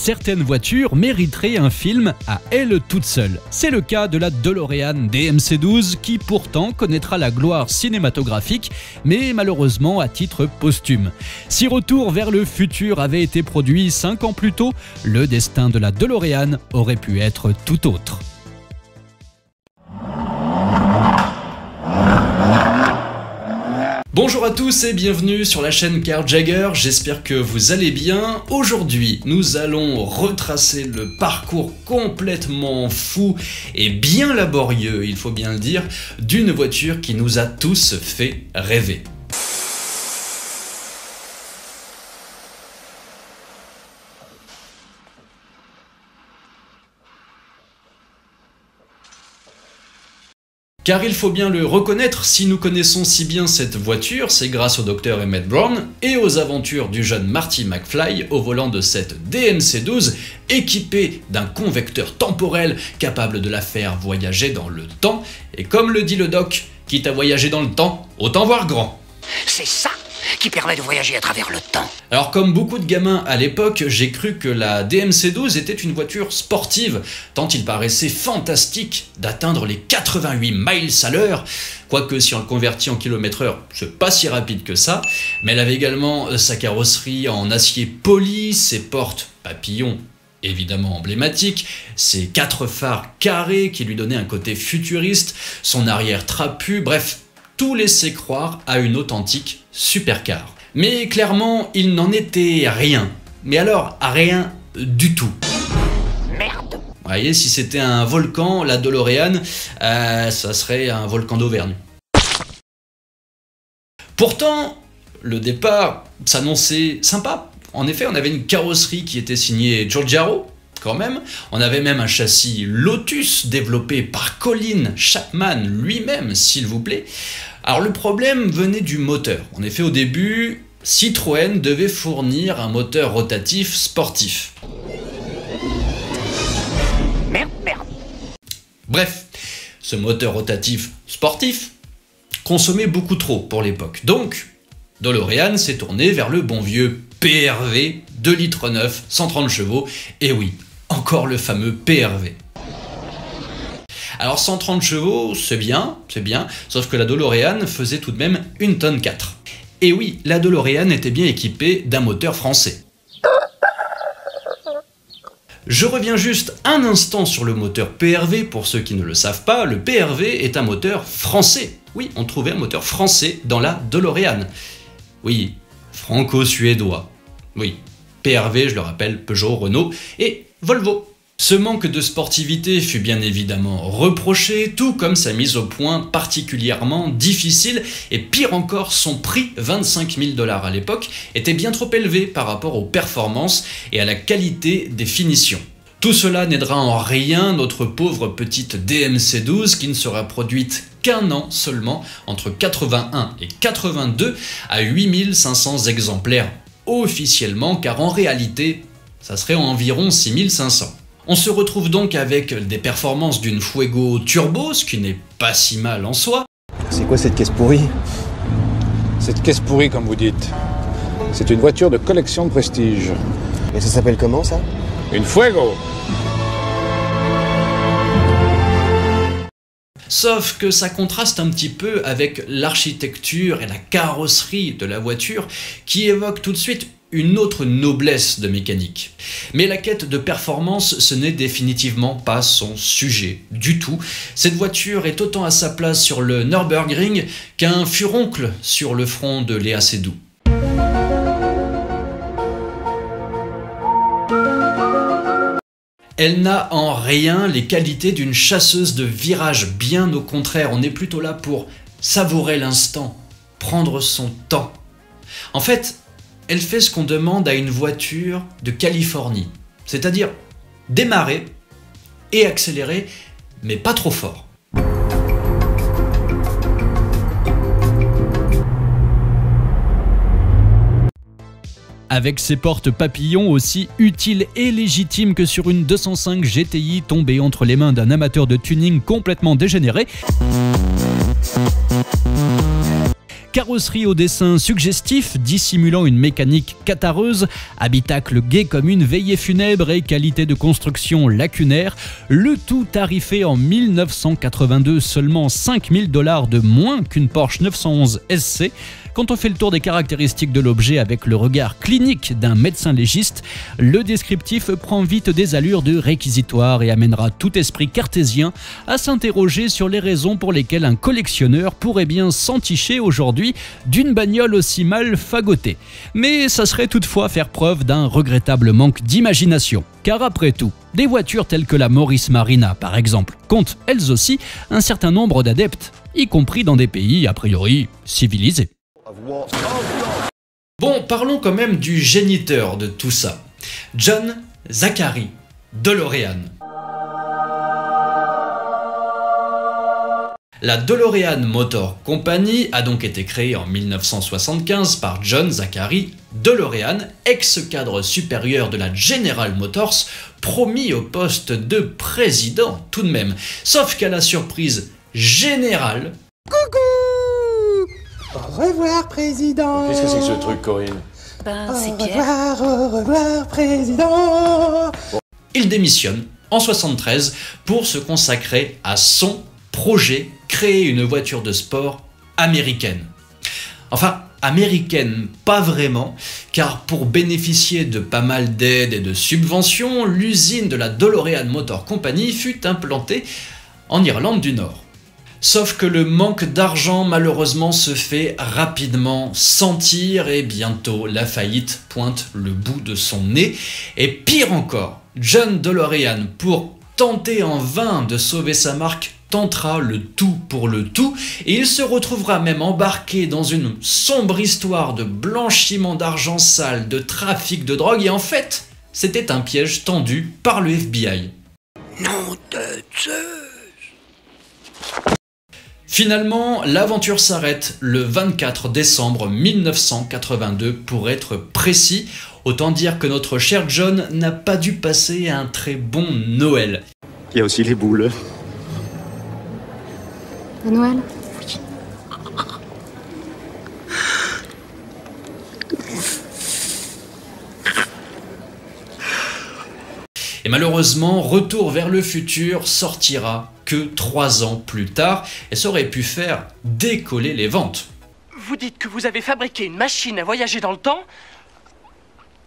certaines voitures mériteraient un film à elles toutes seules. C'est le cas de la DeLorean DMC-12 qui pourtant connaîtra la gloire cinématographique, mais malheureusement à titre posthume. Si Retour vers le futur avait été produit 5 ans plus tôt, le destin de la DeLorean aurait pu être tout autre. Bonjour à tous et bienvenue sur la chaîne Carjagger, j'espère que vous allez bien. Aujourd'hui, nous allons retracer le parcours complètement fou et bien laborieux, il faut bien le dire, d'une voiture qui nous a tous fait rêver. Car il faut bien le reconnaître, si nous connaissons si bien cette voiture, c'est grâce au docteur Emmett Brown et aux aventures du jeune Marty McFly au volant de cette DMC-12 équipée d'un convecteur temporel capable de la faire voyager dans le temps. Et comme le dit le doc, quitte à voyager dans le temps, autant voir grand. C'est ça qui permet de voyager à travers le temps. Alors comme beaucoup de gamins à l'époque, j'ai cru que la DMC-12 était une voiture sportive, tant il paraissait fantastique d'atteindre les 88 miles à l'heure, quoique si on le convertit en km/h, c'est pas si rapide que ça, mais elle avait également sa carrosserie en acier poli, ses portes papillons évidemment emblématique, ses 4 phares carrés qui lui donnaient un côté futuriste, son arrière trapu, bref, tout laissait croire à une authentique supercar. Mais clairement, il n'en était rien. Mais alors, rien du tout. Merde. Vous voyez, si c'était un volcan, la DeLorean, ça serait un volcan d'Auvergne. Pourtant, le départ s'annonçait sympa. En effet, on avait une carrosserie qui était signée Giugiaro, quand même. On avait même un châssis Lotus développé par Colin Chapman lui-même, s'il vous plaît. Alors le problème venait du moteur. En effet, au début, Citroën devait fournir un moteur rotatif sportif. Merde. Bref, ce moteur rotatif sportif consommait beaucoup trop pour l'époque. Donc, DeLorean s'est tourné vers le bon vieux PRV, 2 litres 9, 130 chevaux, et oui, encore le fameux PRV. Alors 130 chevaux, c'est bien, sauf que la DeLorean faisait tout de même 1 tonne 4. Et oui, la DeLorean était bien équipée d'un moteur français. Je reviens juste un instant sur le moteur PRV, pour ceux qui ne le savent pas, le PRV est un moteur français. Oui, on trouvait un moteur français dans la DeLorean. Oui, franco-suédois. Oui, PRV, je le rappelle, Peugeot, Renault et Volvo. Ce manque de sportivité fut bien évidemment reproché, tout comme sa mise au point particulièrement difficile, et pire encore, son prix, 25 000 $ à l'époque, était bien trop élevé par rapport aux performances et à la qualité des finitions. Tout cela n'aidera en rien notre pauvre petite DMC-12 qui ne sera produite qu'un an seulement, entre 81 et 82, à 8500 exemplaires officiellement, car en réalité, ça serait environ 6500. On se retrouve donc avec des performances d'une Fuego Turbo, ce qui n'est pas si mal en soi. C'est quoi cette caisse pourrie? Cette caisse pourrie, comme vous dites, c'est une voiture de collection de prestige. Et ça s'appelle comment ça? Une Fuego. Sauf que ça contraste un petit peu avec l'architecture et la carrosserie de la voiture qui évoque tout de suite une autre noblesse de mécanique. Mais la quête de performance, ce n'est définitivement pas son sujet du tout. Cette voiture est autant à sa place sur le Nürburgring qu'un furoncle sur le front de Léa Seydoux. Elle n'a en rien les qualités d'une chasseuse de virage, bien au contraire, on est plutôt là pour savourer l'instant, prendre son temps. En fait, elle fait ce qu'on demande à une voiture de Californie, c'est-à-dire démarrer et accélérer, mais pas trop fort. Avec ses portes papillons aussi utiles et légitimes que sur une 205 GTI tombée entre les mains d'un amateur de tuning complètement dégénéré, carrosserie au dessin suggestif, dissimulant une mécanique catareuse, habitacle gai comme une veillée funèbre et qualité de construction lacunaire, le tout tarifé en 1982 seulement $5000 de moins qu'une Porsche 911 SC. Quand on fait le tour des caractéristiques de l'objet avec le regard clinique d'un médecin légiste, le descriptif prend vite des allures de réquisitoire et amènera tout esprit cartésien à s'interroger sur les raisons pour lesquelles un collectionneur pourrait bien s'enticher aujourd'hui d'une bagnole aussi mal fagotée. Mais ça serait toutefois faire preuve d'un regrettable manque d'imagination. Car après tout, des voitures telles que la Morris Marina par exemple comptent elles aussi un certain nombre d'adeptes, y compris dans des pays a priori civilisés. Bon, parlons quand même du géniteur de tout ça, John Zachary DeLorean. La DeLorean Motor Company a donc été créée en 1975 par John Zachary DeLorean, ex-cadre supérieur de la General Motors, promis au poste de président tout de même. Sauf qu'à la surprise générale... Coucou! Au revoir, président! Qu'est-ce que c'est que ce truc, Corinne? C'est Pierre. Au revoir, président! Il démissionne en 1973 pour se consacrer à son projet, créer une voiture de sport américaine. Enfin, américaine, pas vraiment, car pour bénéficier de pas mal d'aides et de subventions, l'usine de la DeLorean Motor Company fut implantée en Irlande du Nord. Sauf que le manque d'argent malheureusement se fait rapidement sentir et bientôt la faillite pointe le bout de son nez. Et pire encore, John DeLorean, pour tenter en vain de sauver sa marque, tentera le tout pour le tout et il se retrouvera même embarqué dans une sombre histoire de blanchiment d'argent sale, de trafic de drogue et en fait, c'était un piège tendu par le FBI. Nom de Zeus. Finalement, l'aventure s'arrête le 24 décembre 1982 pour être précis. Autant dire que notre cher John n'a pas dû passer un très bon Noël. Il y a aussi les boules. À Noël? Et malheureusement, Retour vers le futur sortira que 3 ans plus tard et ça aurait pu faire décoller les ventes. Vous dites que vous avez fabriqué une machine à voyager dans le temps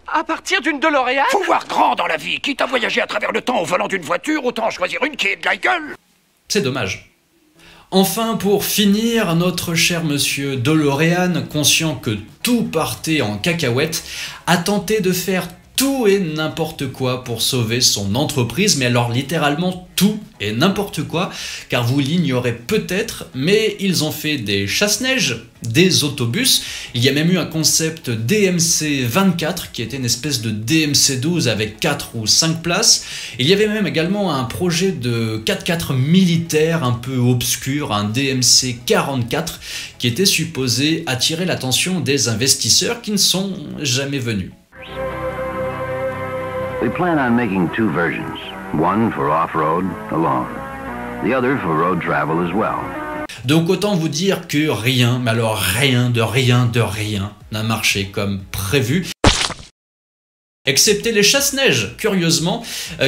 à partir d'une DeLorean? Faut voir grand dans la vie. Quitte à voyager à travers le temps au volant d'une voiture, autant choisir une qui ait de la gueule. C'est dommage. Enfin, pour finir, notre cher monsieur DeLorean, conscient que tout partait en cacahuète, a tenté de faire tout et n'importe quoi pour sauver son entreprise, mais alors littéralement tout et n'importe quoi, car vous l'ignorez peut-être, mais ils ont fait des chasse-neige, des autobus, il y a même eu un concept DMC 24 qui était une espèce de DMC 12 avec 4 ou 5 places, il y avait même également un projet de 4x4 militaire un peu obscur, un DMC 44 qui était supposé attirer l'attention des investisseurs qui ne sont jamais venus. We plan on making 2 versions, one for off-road alone, the other for road travel as well. Donc autant vous dire que rien, mais alors rien de rien n'a marché comme prévu. Excepté les chasse-neige, curieusement,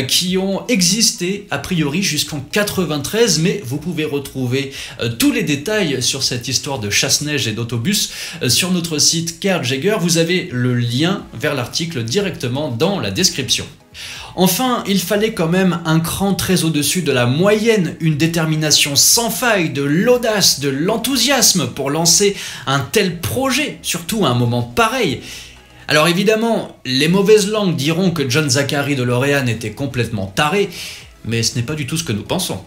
qui ont existé a priori jusqu'en 93, mais vous pouvez retrouver tous les détails sur cette histoire de chasse-neige et d'autobus sur notre site Karl Jaeger. Vous avez le lien vers l'article directement dans la description. Enfin, il fallait quand même un cran très au-dessus de la moyenne, une détermination sans faille, de l'audace, de l'enthousiasme pour lancer un tel projet, surtout à un moment pareil. Alors évidemment, les mauvaises langues diront que John Zachary DeLorean était complètement taré, mais ce n'est pas du tout ce que nous pensons.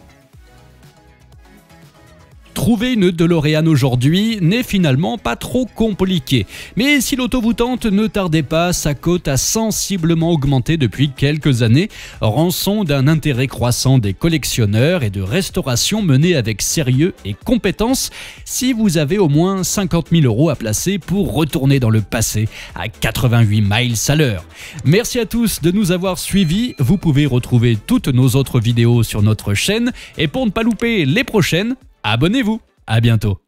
Trouver une DeLorean aujourd'hui n'est finalement pas trop compliqué. Mais si l'auto vous tente, ne tardez pas, sa cote a sensiblement augmenté depuis quelques années, rançon d'un intérêt croissant des collectionneurs et de restauration menée avec sérieux et compétence si vous avez au moins 50 000 € à placer pour retourner dans le passé à 88 miles à l'heure. Merci à tous de nous avoir suivis, vous pouvez retrouver toutes nos autres vidéos sur notre chaîne et pour ne pas louper les prochaines, abonnez-vous, à bientôt.